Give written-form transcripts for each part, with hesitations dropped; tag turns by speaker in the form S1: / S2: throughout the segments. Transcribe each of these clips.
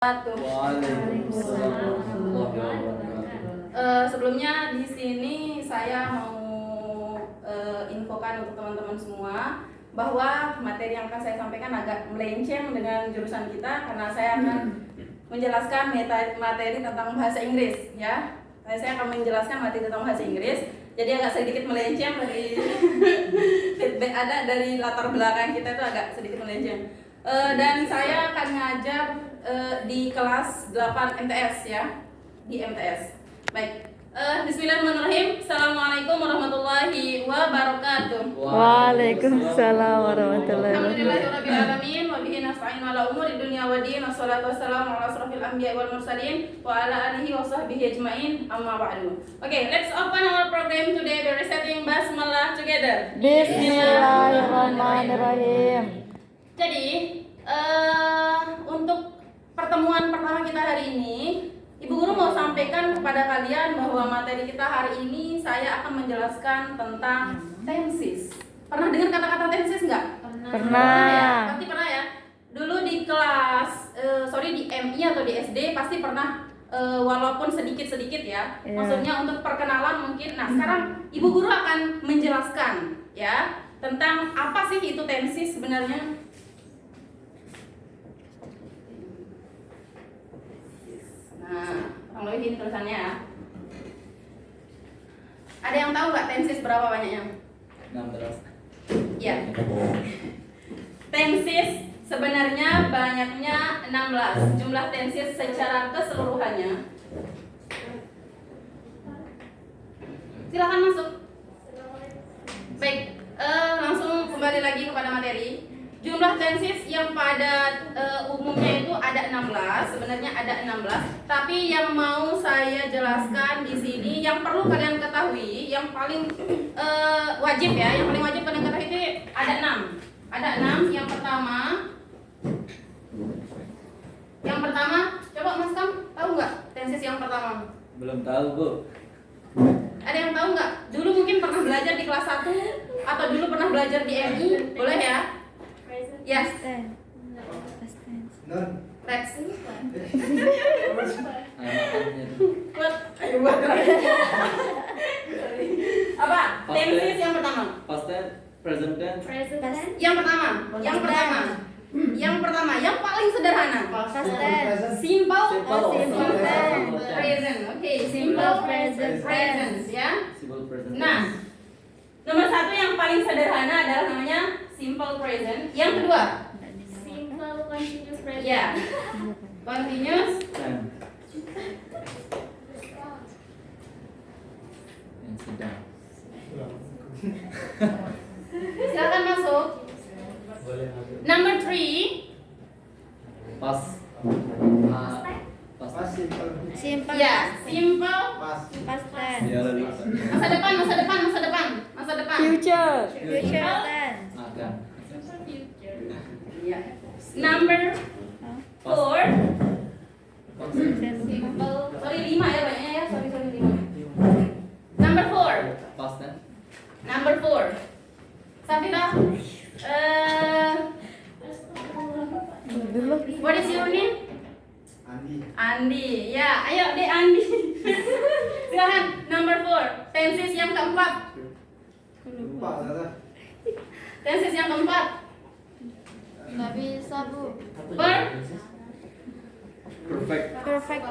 S1: Waalaikumsalam warahmatullahi wabarakatuh.
S2: Sebelumnya di sini saya mau infokan untuk teman-teman semua bahwa materi yang akan saya sampaikan agak melenceng dengan jurusan kita karena saya akan menjelaskan materi tentang bahasa Inggris ya. Saya akan menjelaskan materi tentang bahasa Inggris. Jadi agak sedikit melenceng dari feedback ada dari latar belakang kita itu agak sedikit melenceng. Dan saya akan ngajar di kelas 8 MTS ya, di MTS. Baik, bismillahirrahmanirrahim. Assalamualaikum warahmatullahi wabarakatuh.
S3: Waalaikumsalam warahmatullahi wabarakatuh.
S2: Alhamdulillahirabbil alamin wa bihi nasta'in ala umuri dunya waddin. Wassalatu wassalamu ala asrofil anbiya'i wal mursalin wa ala alihi wa sahbihi ajmain. Amma ba'du. Okay, let's open our program today by reciting basmalah together.
S3: Bismillahirrahmanirrahim.
S2: Jadi, untuk pertemuan pertama kita hari ini, Ibu Guru mau sampaikan kepada kalian bahwa materi kita hari ini saya akan menjelaskan tentang tenses. Pernah dengar kata-kata tenses nggak?
S3: Pernah.
S2: Ya, pasti pernah ya. Dulu di kelas, di MI atau di SD pasti pernah, walaupun sedikit-sedikit ya.
S3: Yeah.
S2: Maksudnya untuk perkenalan mungkin. Nah sekarang Ibu Guru akan menjelaskan ya tentang apa sih itu tenses sebenarnya. Nah, kurang lebih ini tulisannya ya. Ada yang tahu nggak tenses berapa banyaknya?
S1: 16.
S2: Ya. Tenses sebenarnya banyaknya 16. Jumlah tenses secara keseluruhannya. Silakan masuk. Baik, langsung kembali lagi kepada materi. Jumlah tenses yang pada umumnya itu ada 16, sebenarnya ada 16. Tapi yang mau saya jelaskan di sini, yang perlu kalian ketahui, yang paling wajib ya, yang paling wajib kalian ketahui itu ada 6. Ada 6. Yang pertama, coba Mas Kam, tahu nggak tenses yang pertama?
S1: Belum tahu, Bu.
S2: Ada yang tahu nggak? Dulu mungkin pernah belajar di kelas 1 atau dulu pernah belajar di MI, boleh ya? Yes. Let's. Buat, ayo buat. Apa? Tenses yang pertama.
S1: Past tense, present tense,
S2: Yang pertama. Yang paling sederhana. Simple
S3: tense.
S2: present. Oke, simple present ya.
S1: simple present
S2: Nah,
S1: tense.
S2: nomor 1 yang paling sederhana adalah namanya simple present. Yang kedua,
S4: Simple continuous present.
S2: ya, continuous.
S1: Tense. Yang sedang.
S2: Silakan masuk. Number 3,
S1: Pas. Pas.
S3: Simple.
S2: ya, simple.
S3: Past tense.
S1: Dia ada di
S2: Masa depan.
S3: Future tense.
S1: akan.
S2: Ya. Number 4.
S3: Simple.
S2: Sorry 5 ya banyaknya ya. Sorry 5. Number 4.
S1: Past tense.
S2: Number 4. Safira.
S3: Dulu.
S2: What is your name? Andi. Ya, ayo deh Andi. Silakan. Number 4. Tenses yang keempat. Tenses yang keempat.
S4: Nggak bisa, Bu.
S1: Perfect.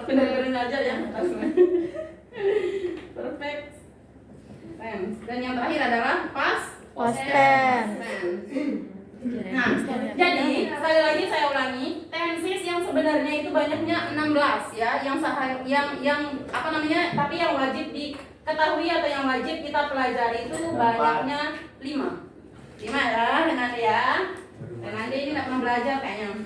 S2: Bener-bener aja ya. Perfect tense. Dan yang terakhir adalah past
S3: tense.
S2: Nah, jadi sekali lagi saya ulangi, tenses yang sebenarnya itu banyaknya 16 ya, tapi yang wajib diketahui atau yang wajib kita pelajari itu banyaknya 5 ya, dengan ya. Dan nanti ini nggak pernah belajar kayaknya.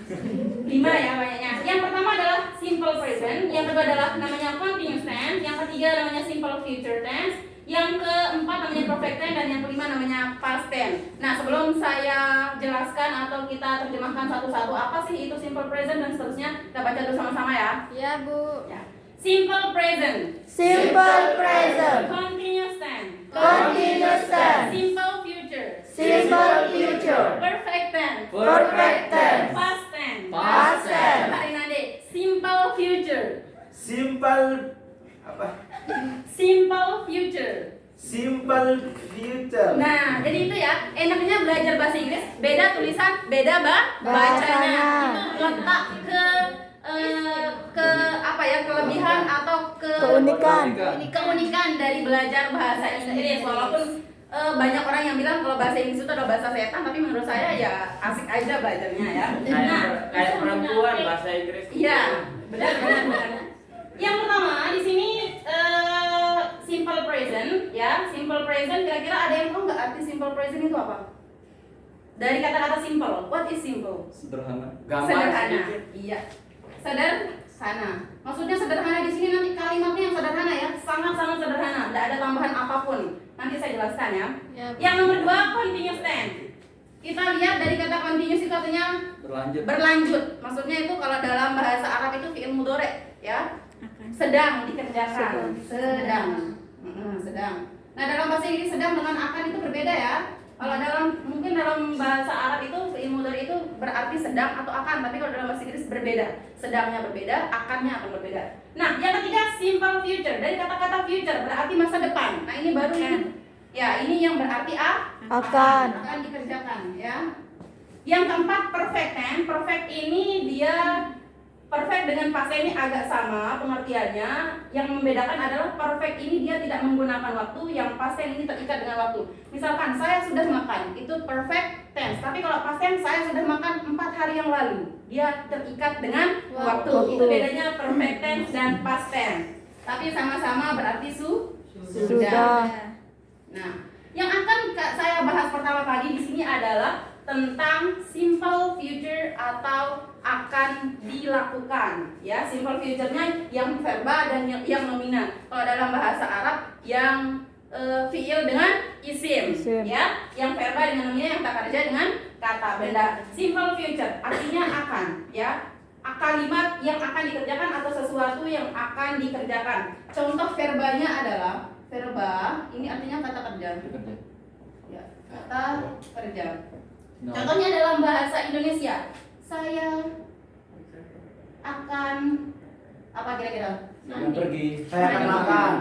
S2: 5 ya banyaknya. Yang pertama adalah simple present, yang kedua adalah namanya continuous tense, yang ketiga namanya simple future tense, yang keempat namanya perfect tense, dan yang kelima namanya past tense. Nah, sebelum saya jelaskan atau kita terjemahkan satu-satu apa sih itu simple present dan seterusnya, kita baca dulu sama-sama ya.
S4: Iya, Bu.
S2: Ya. Simple present.
S3: Simple present.
S2: Continuous tense.
S3: Continuous tense.
S2: Simple future.
S3: Simple future.
S2: Perfect tense.
S3: Perfect tense.
S2: Past tense.
S3: Past tense.
S2: Hari nanti simple
S5: Simple apa?
S2: Simple future.
S5: Simple future.
S2: Nah, jadi itu ya, enaknya belajar bahasa Inggris, beda tulisan, beda bacanya.
S3: Bacanya.
S2: Itu letak ke apa ya, kelebihan atau
S3: Keunikan.
S2: keunikan dari belajar bahasa Inggris. Walaupun banyak orang yang bilang kalau bahasa Inggris itu adalah bahasa setan, tapi menurut saya ya asik aja belajarnya ya.
S6: Kayak perempuan bahasa Inggris.
S2: Iya, benar. Yang pertama di sini simple present ya. Simple present, kira-kira ada yang tahu nggak arti simple present itu apa? Dari kata-kata simple, what is simple?
S1: Sederhana.
S2: Sederhana. Iya. Sederhana. Maksudnya sederhana di sini nanti kalimatnya yang sederhana ya, sangat-sangat sederhana, tidak ada tambahan apapun. Nanti saya jelaskan ya.
S4: Ya, Bu.
S2: Yang nomor 2, continuous tense. Kita lihat dari kata continuous itu artinya berlanjut. Maksudnya itu kalau dalam bahasa Arab itu fi'il mudhari ya. Sedang dikerjakan. Sedang. Nah, dalam bahasa Inggris sedang dengan akan itu berbeda ya. Kalau mungkin dalam bahasa Arab itu fi'il mudhari itu berarti sedang atau akan, tapi kalau dalam bahasa Inggris berbeda. Sedangnya berbeda, akannya akan berbeda. Nah, yang ketiga simple future. Dari kata-kata future berarti masa depan. Nah, ini baru ini. Ya, ini yang berarti
S3: Akan.
S2: dikerjakan ya. Yang keempat perfect tense. Perfect ini dia perfect dengan past tense ini agak sama pengertiannya. Yang membedakan adalah perfect ini dia tidak menggunakan waktu, yang past tense ini terikat dengan waktu. Misalkan saya sudah makan, itu perfect tense. Tapi kalau past tense saya sudah makan 4 hari yang lalu, dia terikat dengan waktu. Itu bedanya perfect tense dan past tense. Tapi sama-sama berarti sudah. Nah, yang akan saya bahas pertama kali di sini adalah tentang simple future atau akan dilakukan ya. Simple future-nya yang verba dan yang nomina. Kalau dalam bahasa Arab yang fiil dengan isim ya, yang verba dengan nomina, yang tak kerja dengan kata benda. Simple future artinya akan ya, kalimat yang akan dikerjakan atau sesuatu yang akan dikerjakan. Contoh verbanya adalah verba ini artinya kata kerja ya, kata kerja. Contohnya dalam bahasa Indonesia, saya akan apa kira-kira?
S1: Pergi.
S5: Saya akan makan.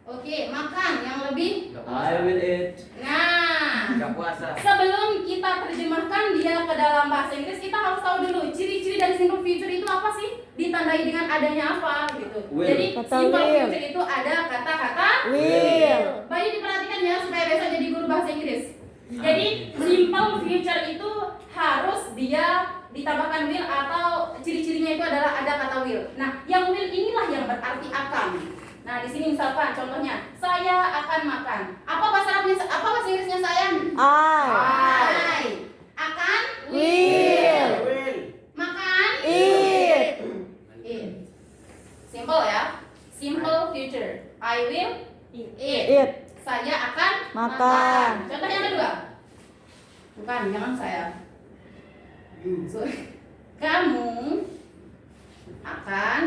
S2: Oke, makan yang lebih.
S1: I will eat.
S2: Nah,
S6: Buka puasa.
S2: sebelum kita terjemahkan dia ke dalam bahasa Inggris, kita harus tahu dulu ciri-ciri dari simple future itu apa sih? Ditandai dengan adanya apa gitu.
S1: Will.
S2: Jadi
S3: Kata
S2: simple
S3: will.
S2: future itu ada kata-kata
S3: Will.
S2: Bayu diperhatikan ya supaya besok jadi guru bahasa Inggris. Jadi simple future itu harus dia ditambahkan will atau ciri-cirinya itu adalah ada kata will. Nah, yang will inilah yang berarti akan. Nah, di sini misalkan contohnya, saya akan makan. Apa bahasa Arabnya? Apa bahasa Inggrisnya saya?
S3: I.
S2: Akan
S3: Will.
S2: makan
S3: Eat.
S2: eat. Simple ya. Simple future. I will eat.
S3: Eat.
S2: Saya akan
S3: Makan.
S2: Contoh yang kedua. Bukan, jangan saya. Kamu akan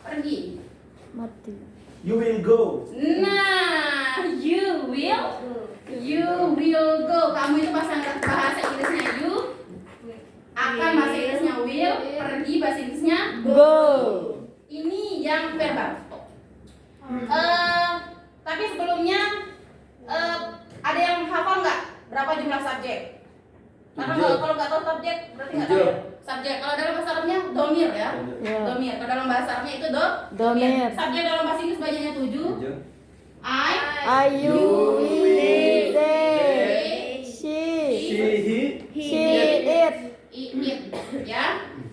S2: pergi.
S3: Mati.
S5: You will go.
S2: Nah, you will go. Kamu itu bahasa Inggrisnya you, akan bahasa Inggrisnya will, pergi bahasa Inggrisnya
S3: Go.
S2: Ini yang verbal. Tapi sebelumnya ada yang hafal nggak berapa jumlah subjek? Karena kalau nggak tahu subjek berarti nggak tahu ya? Subjek. Kalau dalam bahasa Arabnya domir ya.
S3: Ya.
S2: Domir. Kalau dalam bahasa Arabnya itu
S3: Domir.
S2: Subjek dalam bahasa Inggris banyaknya 7.
S3: I, you, we, they, she, it.
S2: It ya.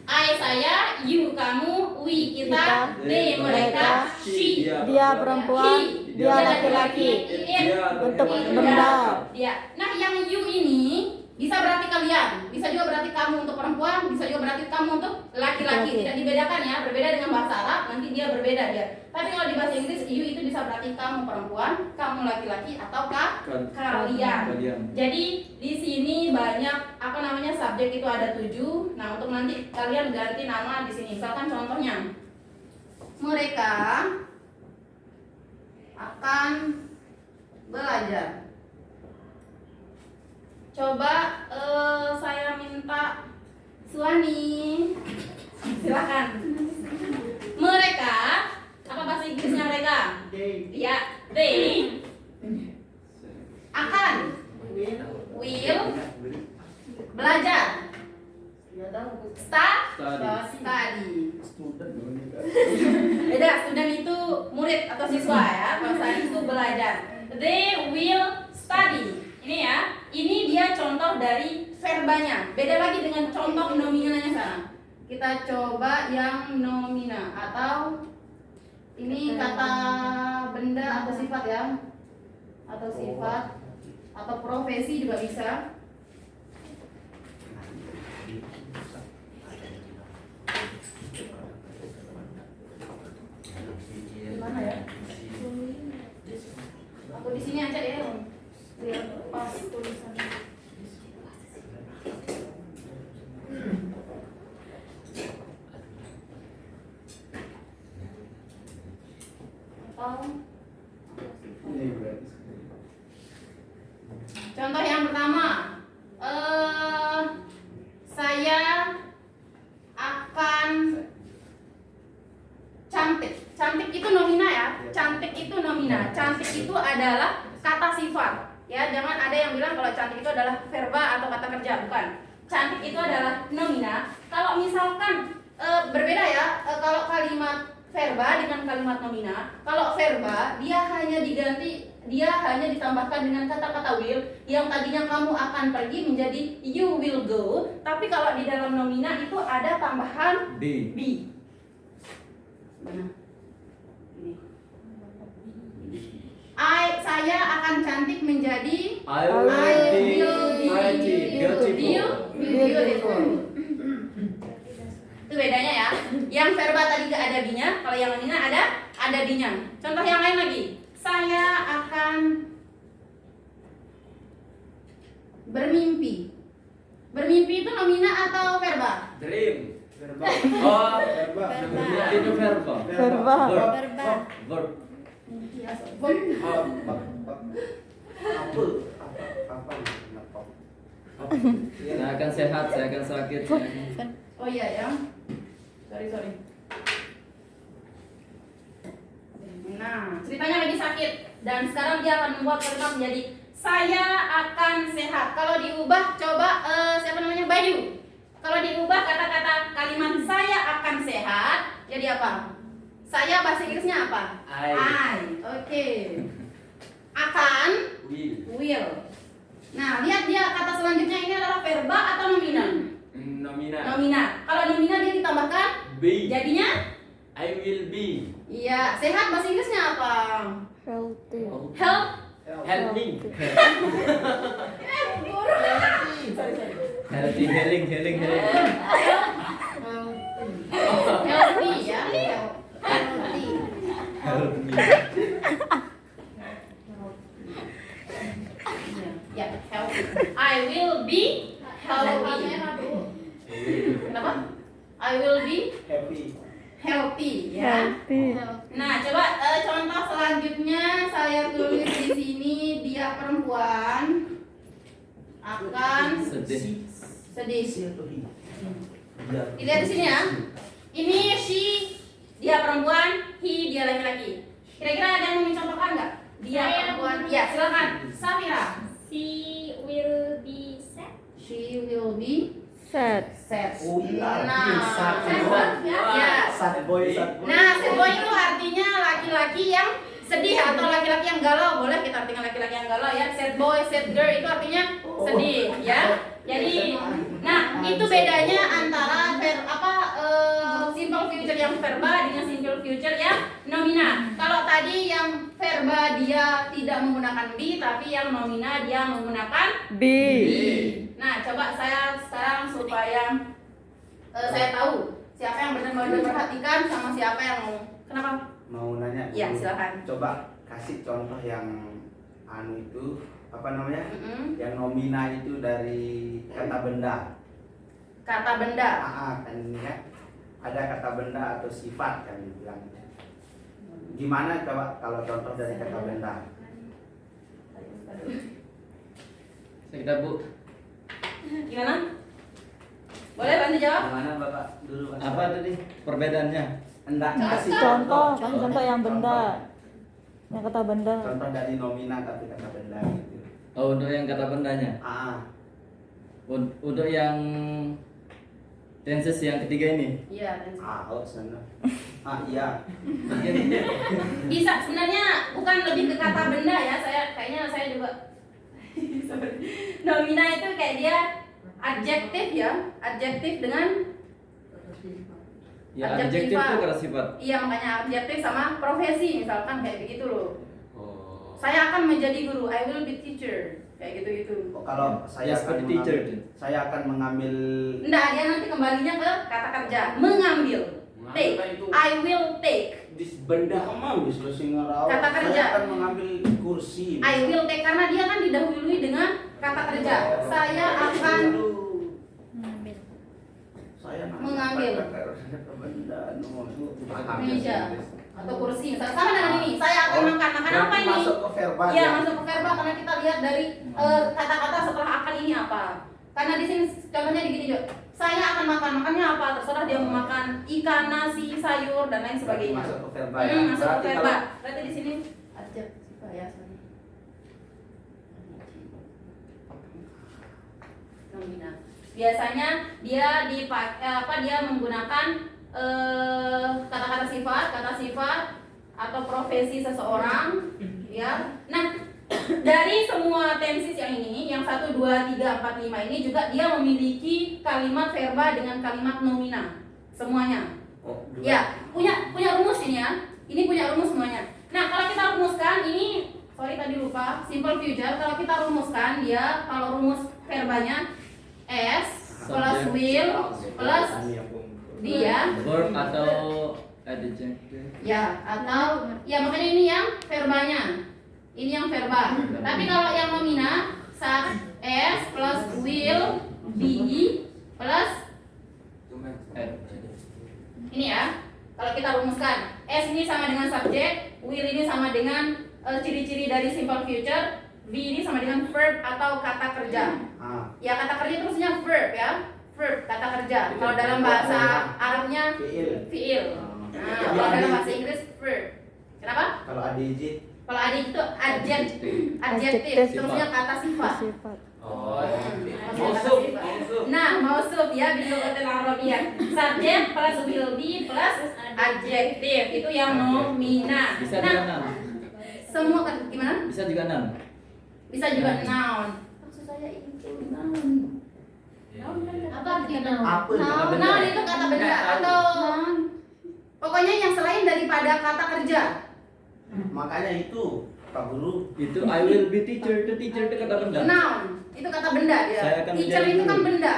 S2: I saya, you kamu, we kita, they mereka, she
S3: Dia perempuan, dia laki-laki.
S2: it
S3: Untuk
S2: it
S3: benda.
S2: dia. Nah, yang you ini bisa berarti kalian, bisa juga berarti kamu untuk perempuan, bisa juga berarti kamu untuk laki-laki. Tidak dibedakan ya, berbeda dengan bahasa Arab, nanti dia berbeda dia. Tapi kalau di bahasa Inggris, you itu bisa berarti kamu perempuan, kamu laki-laki, atau kalian. Jadi di sini banyak subjek itu ada 7. Nah, untuk nanti kalian ganti nama di sini. Misalkan contohnya, mereka akan belajar. Coba saya minta Suani, silakan. Mereka Beda, student itu murid atau siswa ya. Kalau study itu belajar. They will study. Ini ya. Ini dia contoh dari verbanya. Beda lagi dengan contoh nominalnya sana. Kita coba yang nomina atau ini kata benda atau sifat ya. Atau sifat atau profesi juga bisa. Gimana ya? Atau di sini aja deh, biar pas tulisannya. Atau contoh yang pertama, saya akan cantik. Cantik itu nomina ya. Cantik itu nomina. Cantik itu adalah kata sifat. Ya, jangan ada yang bilang kalau cantik itu adalah verba atau kata kerja, bukan. Cantik itu adalah nomina. Kalau misalkan berbeda ya, kalau kalimat verba dengan kalimat nomina. Kalau verba dia hanya ditambahkan dengan kata-kata will yang tadinya kamu akan pergi menjadi you will go, tapi kalau di dalam nomina itu ada tambahan be. Mana? Ini. Saya akan cantik menjadi
S1: I will be
S2: beautiful. Itu bedanya ya. Yang verba tadi gak ada be-nya, kalau yang nomina ada be-nya. Contoh yang lain lagi. Saya akan bermimpi. Bermimpi itu nomina atau verba?
S6: Dream.
S5: Verba.
S6: Oh,
S5: Verba.
S1: Itu verba.
S3: Verba.
S1: Verb. Saya akan sehat, saya akan sakit.
S2: Oh iya ya. Sorry. Nah, ceritanya lagi sakit dan sekarang dia akan membuat kalimat menjadi saya akan sehat. Kalau diubah coba siapa namanya Bayu. Kalau diubah kata-kata kalimat saya akan sehat jadi apa? Saya bahasa Inggrisnya apa?
S6: I.
S2: Oke. Akan will. Nah, lihat dia kata selanjutnya ini adalah verba atau nomina?
S6: Nomina.
S2: Nomina. Kalau nomina dia ditambahkan
S6: Be.
S2: jadinya
S6: I will be.
S2: iya, sehat bahasa Inggrisnya apa?
S3: Healthy.
S2: Help.
S6: Helping.
S1: Healthy, healing.
S2: Healthy ya. Healthy.
S1: Help me.
S2: Ya, healthy. I will be healthy. Kenapa? I will be healthy ya.
S3: Healthy.
S2: Nah, coba contoh selanjutnya saya tulis di sini dia perempuan akan
S1: Sedih.
S2: sedih. Dilihat di sini ya. Ini she dia perempuan, he dia laki-laki. Kira-kira ada yang mau mencontohkan nggak? Dia
S4: Saya.
S2: perempuan. Ya, silakan. Safira.
S4: She will be sad.
S2: She will be
S3: Sad.
S2: sad.
S5: Oh iya,
S2: Nah,
S5: sad
S2: sad
S5: boy.
S2: ya.
S5: Sad boy.
S2: Nah, sad boy itu artinya laki-laki yang sedih atau laki-laki yang galau. Boleh kita artikan laki-laki yang galau ya. Sad boy, sad girl itu artinya sedih ya. Jadi, nah itu bedanya antara simple future yang verba dengan simple future yang nomina. Kalau tadi yang verba dia tidak menggunakan be, tapi yang nomina dia menggunakan
S3: Be.
S2: Nah, coba saya sekarang supaya saya tahu siapa yang benar-benar perhatikan sama siapa yang mau. Kenapa?
S5: Mau nanya?
S2: Iya, silakan.
S5: Coba kasih contoh yang itu apa namanya?
S2: Mm-mm.
S5: Yang nomina itu dari kata benda.
S2: Kata benda.
S5: Kan ini ya. Ada kata benda atau sifat kan dibilang. Gimana coba kalau contoh dari kata benda?
S1: Sekedar Bu.
S2: Gimana? Boleh bantu jawab?
S5: Gimana Bapak dulu? Mas?
S1: Apa tadi perbedaannya?
S5: Enggak kasih
S3: Contoh yang benda. Yang kata benda.
S5: Contoh dari nomina tapi kata benda gitu.
S1: Oh, untuk yang kata bendanya.
S5: Ah,
S1: Untuk yang tenses yang ketiga ini.
S2: Iya, tenses.
S5: Oh sana. Iya.
S2: Bisa sebenarnya bukan lebih ke kata benda ya. Saya juga nomina itu kayak dia adjektif ya, adjektif dengan
S1: Ya,
S2: adjektif
S1: adjektif itu
S2: apa?
S1: kata sifat.
S2: Iya, makanya adjektif sama profesi misalkan kayak begitu loh.
S6: Oh.
S2: Saya akan menjadi guru, I will be teacher. Kayak gitu-gitu.
S5: Kalau saya
S1: Ya,
S5: akan
S1: seperti teacher.
S5: saya akan mengambil
S2: Enggak, dia nanti kembalinya ke kata kerja, mengambil. Take.
S6: Mengambil itu.
S2: I will take.
S6: This benda.
S5: kamu bisa singarau.
S2: Kata kerja.
S5: Saya akan mengambil kursi.
S2: I will take karena dia kan didahului dengan kata kerja. Saya akan
S3: Mengambil.
S5: saya
S2: mengambil.
S5: benda
S2: meja atau kursi misalnya sama dengan ini. Saya akan makan apa ini?
S5: Masuk ke verbal.
S2: Iya, masuk ke verbal karena kita lihat dari kata-kata setelah akan ini apa. Karena di sini contohnya di gini juga. Saya akan makannya apa? Terserah dia mau makan ikan, nasi, sayur dan lain sebagainya.
S5: Masuk ke verbal. Ya.
S2: Masuk ke
S5: Berarti
S2: verbal.
S5: kalau
S2: Berarti di sini adjektif ya, sorry. Nomina. Biasanya dia dia menggunakan kata-kata sifat atau profesi seseorang ya. Nah, dari semua tenses yang ini, yang 1, 2, 3, 4, 5 ini juga dia memiliki kalimat verba dengan kalimat nomina. Semuanya.
S5: dua.
S2: Ya, punya rumus ini ya. Ini punya rumus semuanya. Nah, kalau kita rumuskan ini, sorry tadi lupa, simple future. Kalau kita rumuskan dia, kalau rumus verbanya S plus will plus dia
S1: Verb atau adjective.
S2: ya, atau ya makanya ini yang verbanya. Ini yang verba. Tapi kalau yang nomina S plus will be plus ini ya. Kalau kita rumuskan, S ini sama dengan subjek, will ini sama dengan ciri-ciri dari simple future, be ini sama dengan verb atau kata kerja. Ya, kata kerja itu maksudnya verb ya. Verb, kata kerja. Kalau dalam bahasa Arabnya fi'il. Nah, kalau dalam bahasa Inggris verb. Kenapa?
S5: Kalau ADJ
S2: Kalau adik itu adjektif. Adjektif
S3: Adjektif.
S2: itu maksudnya kata sifat.
S3: Sifat.
S6: Oh.
S2: Maksudnya kata
S6: Mausuf.
S2: sifat.
S6: Mausuf.
S2: Nah, mausuf ya bil lughatil arabiyyah. Subjek plus will be plus adjektif itu yang nomina.
S1: Bisa
S2: Nah,
S1: juga noun.
S2: semua kan gimana?
S1: Bisa juga noun.
S2: Bisa juga noun. Maksud saya itu noun. Apa artinya noun?
S5: Apa itu?
S1: Kata benda.
S2: Noun itu kata benda atau pokoknya yang selain daripada kata kerja.
S5: makanya itu Pak Guru
S1: Itu I will be teacher. Itu teacher itu kata benda.
S2: Noun itu kata benda dia.
S1: Saya akan
S2: Teacher
S1: menjadi
S2: itu kan
S1: guru.
S2: benda.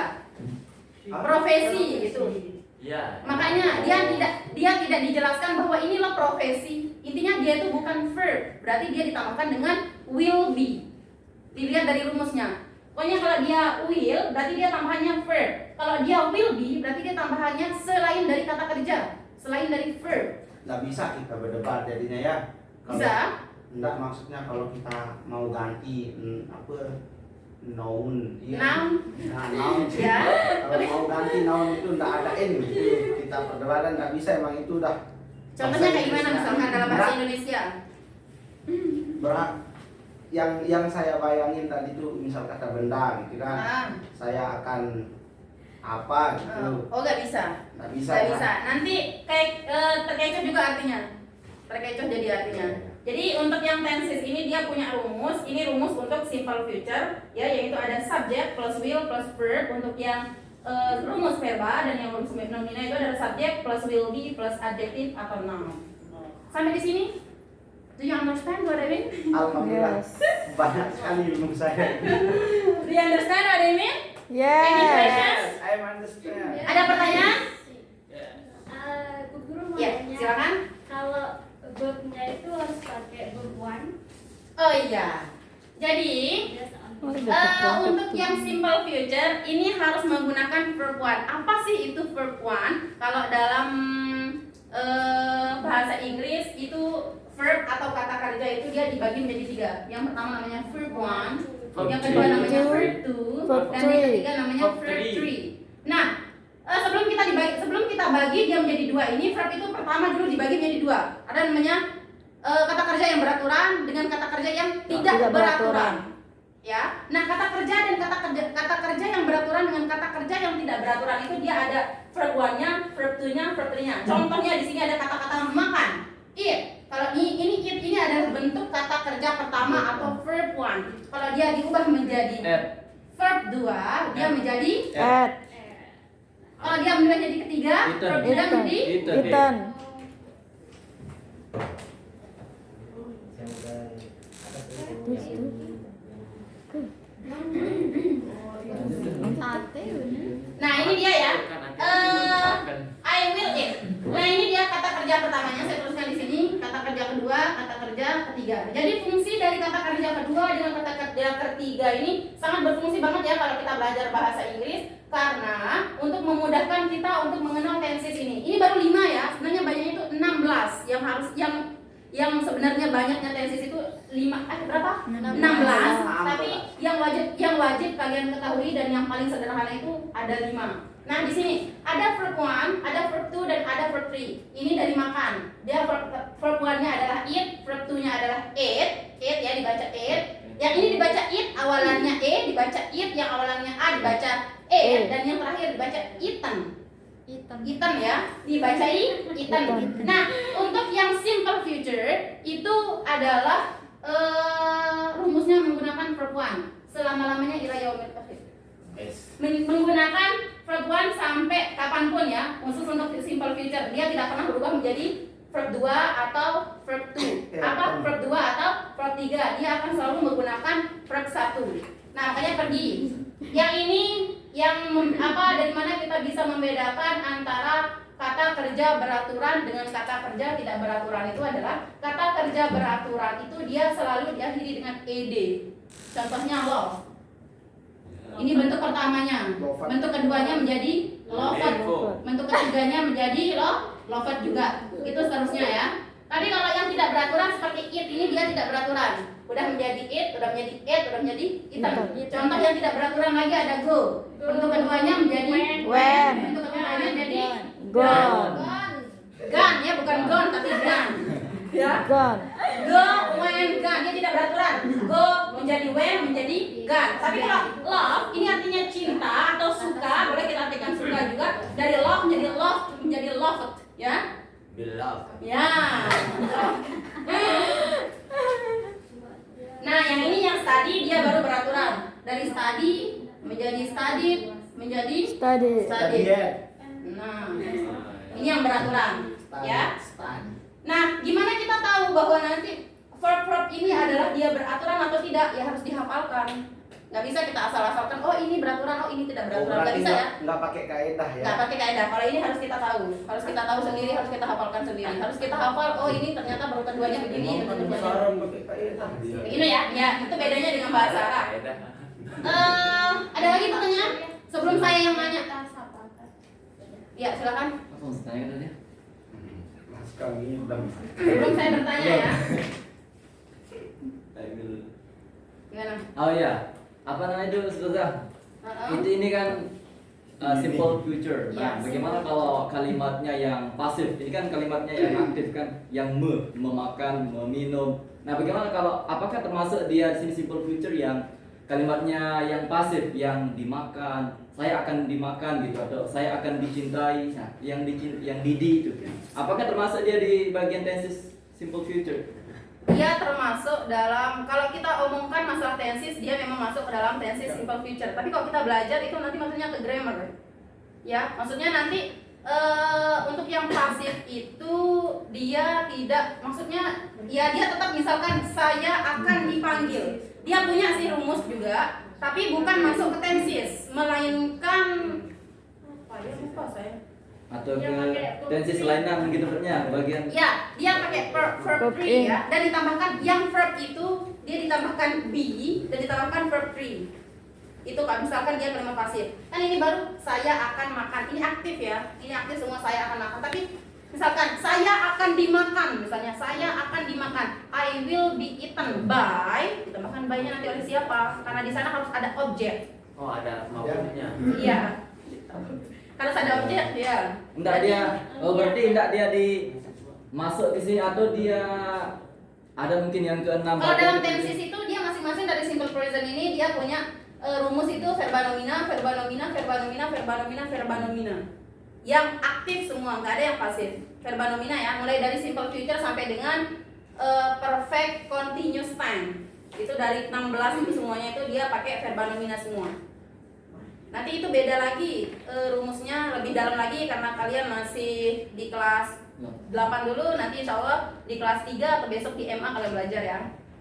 S2: Profesi gitu.
S6: Ya.
S2: Makanya dia tidak dijelaskan bahwa inilah profesi. Intinya dia itu bukan verb. Berarti dia ditambahkan dengan will be. Dilihat dari rumusnya. Pokoknya kalau dia will, berarti dia tambahannya verb. Kalau dia will be, berarti dia tambahannya selain dari kata kerja, selain dari verb.
S5: nggak bisa kita berdebat jadinya ya.
S2: Bisa?
S5: Enggak, maksudnya kalau kita mau ganti noun
S2: Noun.
S5: Nah, noun sih.
S2: Ya.
S5: Kalau mau ganti noun itu enggak ada n gitu. Kita perdebatan nggak bisa, emang itu udah
S2: Contohnya kayak gimana
S5: Indonesia.
S2: misalkan dalam bahasa Indonesia?
S5: Berat. Yang saya bayangin tadi tuh misal kata benda gitu kan.
S2: Ah.
S5: Saya akan apa gitu.
S2: Oh, nggak bisa.
S5: Nggak bisa.
S2: Nggak
S5: kan?
S2: bisa. Nanti kayak terkecoh juga artinya. Terkecoh jadi artinya. Jadi untuk yang tenses ini dia punya rumus. Ini rumus untuk simple future ya, yaitu ada subject plus will plus verb. Untuk yang rumus verba dan yang rumus nomina itu adalah subject plus will be plus adjective atau noun. Sampai di sini? Do you understand what I mean?
S5: Alhamdulillah.
S3: Yes.
S5: Banyak sekali ilmu saya.
S2: Do you understand what I mean? Any
S3: Yes.
S2: questions?
S5: I understand.
S2: Ada pertanyaan?
S4: Bu Guru mau
S2: Ya,
S4: tanya,
S2: silakan.
S4: kalau verbnya itu harus pakai verb one.
S2: Oh iya. Jadi
S3: Oh, udah
S2: untuk yang simple future ini harus menggunakan verb one. Apa sih itu verb one? Kalau dalam bahasa Inggris itu verb atau kata kerja itu dia dibagi menjadi 3. Yang pertama namanya verb one, yang kedua namanya verb two,
S3: Verb
S2: dan yang
S3: three.
S2: ketiga namanya
S6: Verb
S2: verb
S6: three.
S2: three. Nah, sebelum kita bagi dia menjadi 2 ini, verb itu pertama dulu dibagi menjadi 2. Ada namanya kata kerja yang beraturan dengan kata kerja yang tidak
S3: Tidak
S2: beraturan.
S3: beraturan.
S2: Ya. Nah, kata kerja dan kata kerja yang beraturan dengan kata kerja yang tidak beraturan itu dia ada verb 1-nya, verb 2-nya, verb 3-nya. Contohnya di sini ada kata-kata makan. Eat. Kalau ini eat ini adalah bentuk kata kerja pertama atau verb 1. Kalau dia diubah menjadi verb 2, dia menjadi
S3: At.
S2: kalau dia menjadi ketiga,
S1: Eaten.
S2: verb 3 menjadi
S3: Eaten.
S2: Nah, ini dia ya.
S6: Kan nanti
S2: I will eat. Nah, ini dia kata kerja pertamanya. Saya tuliskan di sini. Kata kerja kedua, kata kerja ketiga. Jadi fungsi dari kata kerja kedua dengan kata kerja ketiga ini sangat berfungsi banget ya kalau kita belajar bahasa Inggris, karena untuk memudahkan kita untuk mengenal tenses ini. Ini baru 5 ya. Sebenarnya banyaknya itu 16 yang harus yang sebenarnya banyaknya tenses itu 5 berapa? 16. Tapi yang wajib kalian ketahui dan yang paling sederhana itu ada 5. Nah, di sini ada verb 1, ada verb 2 dan ada verb 3. Ini dari makan. Dia verb 1-nya adalah eat, verb 2-nya adalah ate ya, dibaca ate. Yang ini dibaca eat awalannya e, dibaca eat yang awalannya a dibaca e, dan yang terakhir dibaca eaten. Eaten ya, dibaca eaten. Nah, untuk yang simple future itu adalah rumusnya menggunakan verb 1 selama-lamanya ila yaumil akhir. Menggunakan verb 1 sampai kapanpun ya, khusus untuk simple future. Dia tidak pernah berubah menjadi verb 2 atau verb 2. Apa verb 2 atau verb 3? Dia akan selalu menggunakan verb 1. Nah, makanya pergi. Yang ini dari mana kita bisa membedakan antara kata kerja beraturan dengan kata kerja tidak beraturan itu adalah kata kerja beraturan itu dia selalu diakhiri dengan ed. Contohnya love. Ini bentuk pertamanya. Bentuk keduanya menjadi loved. Bentuk ketiganya menjadi loved juga. Itu seterusnya ya. Tapi kalau yang tidak beraturan seperti it ini dia tidak beraturan. Udah menjadi it, udah menjadi it, udah menjadi eaten. Contoh yang tidak beraturan lagi ada go. Bentuk keduanya menjadi
S3: when.
S2: Bentuk ketiganya menjadi
S3: Gone.
S2: gone ya, bukan gone tapi gone. Ya.
S3: Gone.
S2: Go, when, gone. Dia tidak beraturan. Go menjadi when, menjadi gone. Tapi kalau love ini artinya cinta atau suka, boleh kita artikan suka juga. Dari love menjadi love menjadi loved, ya.
S6: Beloved.
S2: Ya. Nah, yang ini yang study dia baru beraturan. Dari study menjadi studied menjadi
S3: Study.
S2: studied. Nah, ini yang beraturan, ya. Nah, gimana kita tahu bahwa nanti verb ini adalah dia beraturan atau tidak? Ya harus dihafalkan. Nggak bisa kita asal-asalkan. Oh ini beraturan, oh ini tidak beraturan. Nggak bisa ya.
S5: Nggak pakai kaidah ya.
S2: Nggak pakai kaidah. Kalau ini harus kita tahu. Harus kita tahu sendiri. Harus kita hafalkan sendiri. Harus kita hafal. Oh ini ternyata baru keduanya begini.
S5: Pakai kaidah.
S2: Begini ya. Ya itu bedanya dengan bahasa Arab. Ada lagi pertanyaan? Sebelum saya yang nanya. Ya silakan.
S1: Langsung tanya tadi.
S5: Mas kami belum.
S2: Sebelum saya bertanya ya. Gimana?
S1: Oh ya, apa namanya itu Ustazah? Itu ini kan simple future. Nah,
S2: Yes.
S1: bagaimana kalau kalimatnya yang pasif? Ini kan kalimatnya yang aktif kan, yang memakan, meminum. Nah, bagaimana kalau apakah termasuk dia di sini simple future yang kalimatnya yang pasif, yang dimakan, saya akan dimakan gitu atau saya akan dicintai, nah, yang didi itu. Apakah termasuk dia di bagian tenses simple future?
S2: Dia termasuk dalam, kalau kita omongkan masalah tenses, dia memang masuk ke dalam tenses simple future. Tapi kalau kita belajar itu nanti maksudnya ke grammar. Ya, maksudnya nanti untuk yang pasif itu dia tidak, maksudnya ya dia tetap misalkan saya akan dipanggil. Dia punya sih rumus juga, tapi bukan masuk ke tenses, melainkan apa ya, lupa saya.
S1: Atau ke tenses lainan gitu bagian.
S2: Ya, dia pakai verb 3 ya, dan ditambahkan yang verb itu dia ditambahkan be dan ditambahkan verb 3. Itu kan misalkan dia kalimat pasif. Kan ini baru saya akan makan. Ini aktif ya. Ini aktif semua saya akan makan. Tapi misalkan saya akan dimakan, misalnya saya akan dimakan. I will be eaten by. Ditambahkan by-nya nanti oleh siapa? Karena di sana harus ada objek.
S6: Oh, ada maksudnya.
S2: Iya. Harus ada objek ya.
S1: Enggak dia, berarti enggak dia masuk ke sini atau dia ada mungkin yang keenam.
S2: Kalau dalam tenses itu dia masih masing-masing dari simple present ini dia punya rumus itu verba nomina, verba nomina, verba nomina, verba nomina, verba nomina. Yang aktif semua, nggak ada yang pasif. Verba nomina ya, mulai dari simple future sampai dengan perfect continuous time. Itu dari 16 itu semuanya itu dia pakai verba nomina semua. Nanti itu beda lagi rumusnya lebih dalam lagi karena kalian masih di kelas 8 dulu, nanti insya Allah di kelas 3 atau besok di MA kalian belajar ya.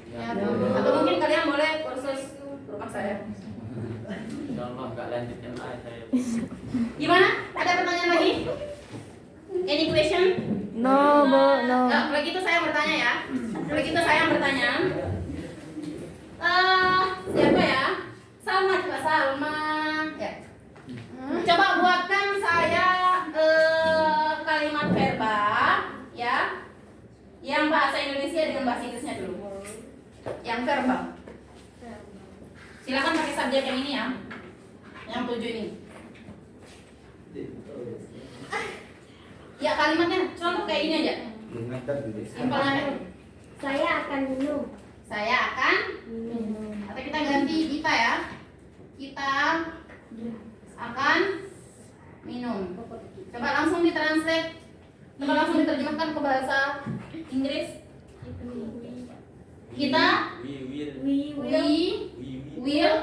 S6: Ya,
S2: Atau mungkin kalian boleh kursus rumah saya.
S6: Insyaallah nggak lanjut MA saya.
S2: Gimana? Ada pertanyaan lagi? Any question?
S3: No, Bu, no.
S2: Nah, kalau gitu saya bertanya ya. Kalau gitu saya bertanya. Siapa ya? Salma, coba Salma. Ya. Coba buatkan saya kalimat verba ya. Yang bahasa Indonesia dengan bahasa Inggrisnya dulu. Yang verba. Silakan pakai subjek yang ini ya. Yang 7 ini. Ya kalimatnya contoh kayak ini aja. Simpel aja.
S4: Saya akan minum.
S2: Saya akan atau kita ganti kita ya. Kita akan minum. Coba langsung ditranslate. Coba langsung diterjemahkan ke bahasa Inggris. Kita
S6: We will.
S2: will
S4: Drink.
S2: we will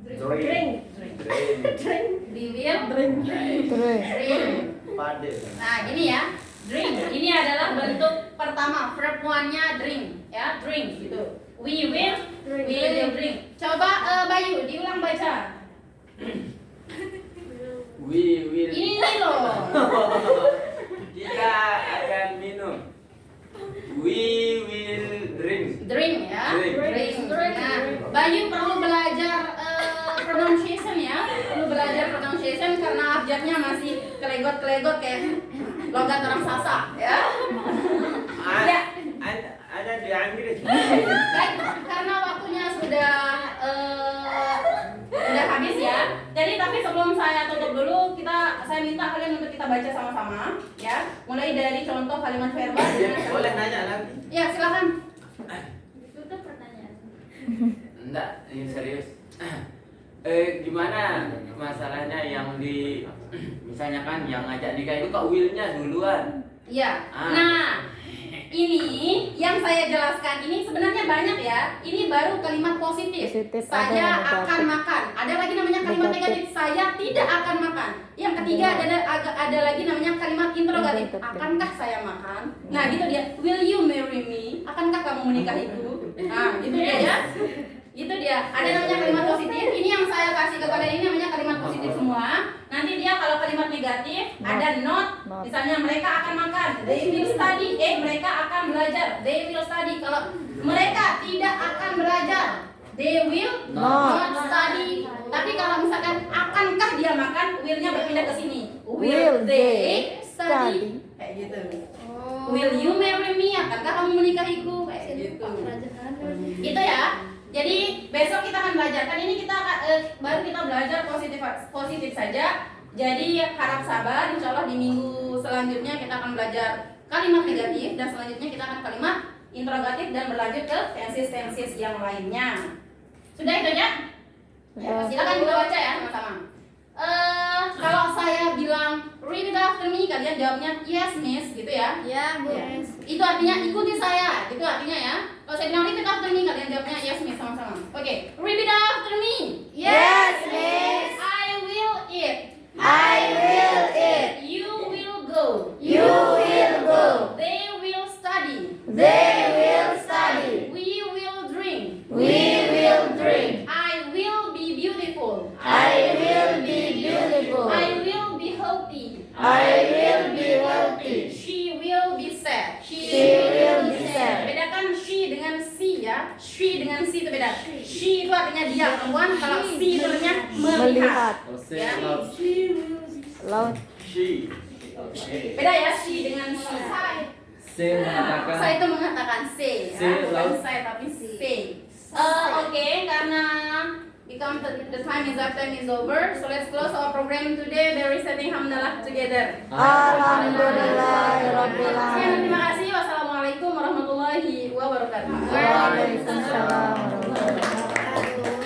S3: Terus.
S2: drink.
S5: Pada.
S2: Nah, gini ya. Drink. Ini adalah bentuk pertama, verb one-nya drink, ya, drink gitu. We will drink. Coba Bayu diulang baca.
S6: We will.
S2: Ini loh.
S6: Kita akan minum. We will drink.
S2: Drink ya.
S6: Drink.
S2: Nah, Bayu perlu belajar pronunciation ya. Perlu belajar pronunciation karena abjadnya masih kelegot-kelegot kayak logat orang Sasak ya. Ya.
S6: Ada di Inggris.
S2: Baik, karena waktunya sudah habis ya. Jadi tapi sebelum saya tutup dulu, saya minta kalian untuk kita baca sama-sama ya. Mulai dari contoh kalimat verba dengan
S6: Boleh nanya lagi?
S2: Ya, silakan.
S4: Tutup pertanyaan.
S6: Enggak, ini serius. Gimana masalahnya yang di misalnya kan yang ngajak nikah itu kok willnya duluan?
S2: Iya.
S6: Ah.
S2: Nah, ini yang saya jelaskan ini sebenarnya banyak ya. Ini baru kalimat positif.
S3: Positif, ada
S2: Saya
S3: yang
S2: akan
S3: negatif.
S2: makan. Ada lagi namanya kalimat
S3: Negatif.
S2: negatif. Saya tidak akan makan. Yang ketiga ada lagi namanya kalimat interrogatif.
S3: Interrogatif.
S2: Akankah saya makan? Nah, gitu dia. Will you marry me? Akankah kamu menikahiku? Nah, gitu dia ya. Itu dia. Ada namanya kalimat positif. Ini yang saya kasih ke kalian ini namanya kalimat positif semua. Nanti dia kalau kalimat negatif ada not. Misalnya mereka akan makan, they will study. Mereka akan belajar, they will study. Kalau mereka tidak akan belajar, they will not study. Tapi kalau misalkan akankah dia makan, will-nya berpindah ke sini. Will they study? Kayak gitu. Will you marry me? Akankah kamu menikahiku? Kayak gitu. Itu ya. Jadi besok kita akan belajar. Kan ini kita baru kita belajar positif saja. Jadi harap sabar. Insya Allah di minggu selanjutnya kita akan belajar kalimat negatif dan selanjutnya kita akan kalimat interrogatif dan berlanjut ke tenses yang lainnya. Sudah itu ya?
S3: Sudah.
S2: Silakan kita baca ya sama-sama. Kalau saya bilang repeat after me, kalian jawabnya yes miss gitu ya.
S4: Ya, Bu.
S2: Yes. Itu artinya ikuti saya, gitu artinya ya. Kalau saya bilang repeat after me, kalian jawabnya yes miss sama-sama. Oke, repeat after me.
S3: Yes, miss.
S2: I will eat.
S3: I will eat.
S2: You will go.
S3: You will go.
S2: They will study.
S3: They will study.
S2: We will drink.
S3: We will drink.
S2: I will be beautiful.
S3: I will be beautiful.
S2: I will be healthy.
S3: I will be healthy.
S2: She will be sad.
S3: She will be sad.
S2: Bedakan she dengan si ya. She dengan si itu beda. She itu artinya dia perempuan. Kalau si itu artinya melihat.
S3: Melihat.
S1: Kalau say
S2: Ya.
S1: loud.
S3: Laut.
S6: She.
S2: Beda ya she dengan she.
S1: Say mengatakan.
S2: Saya itu mengatakan say.
S1: Say
S2: Ya. Bukan
S1: loud.
S2: saya tapi say. Oke, karena the time is over, so let's close our program today. Very setting hamdalah together.
S3: Alhamdulillahirabbil
S2: Sekian,
S3: alamin.
S2: terima kasih. Wassalamualaikum warahmatullahi wabarakatuh.
S3: Waalaikumsalam.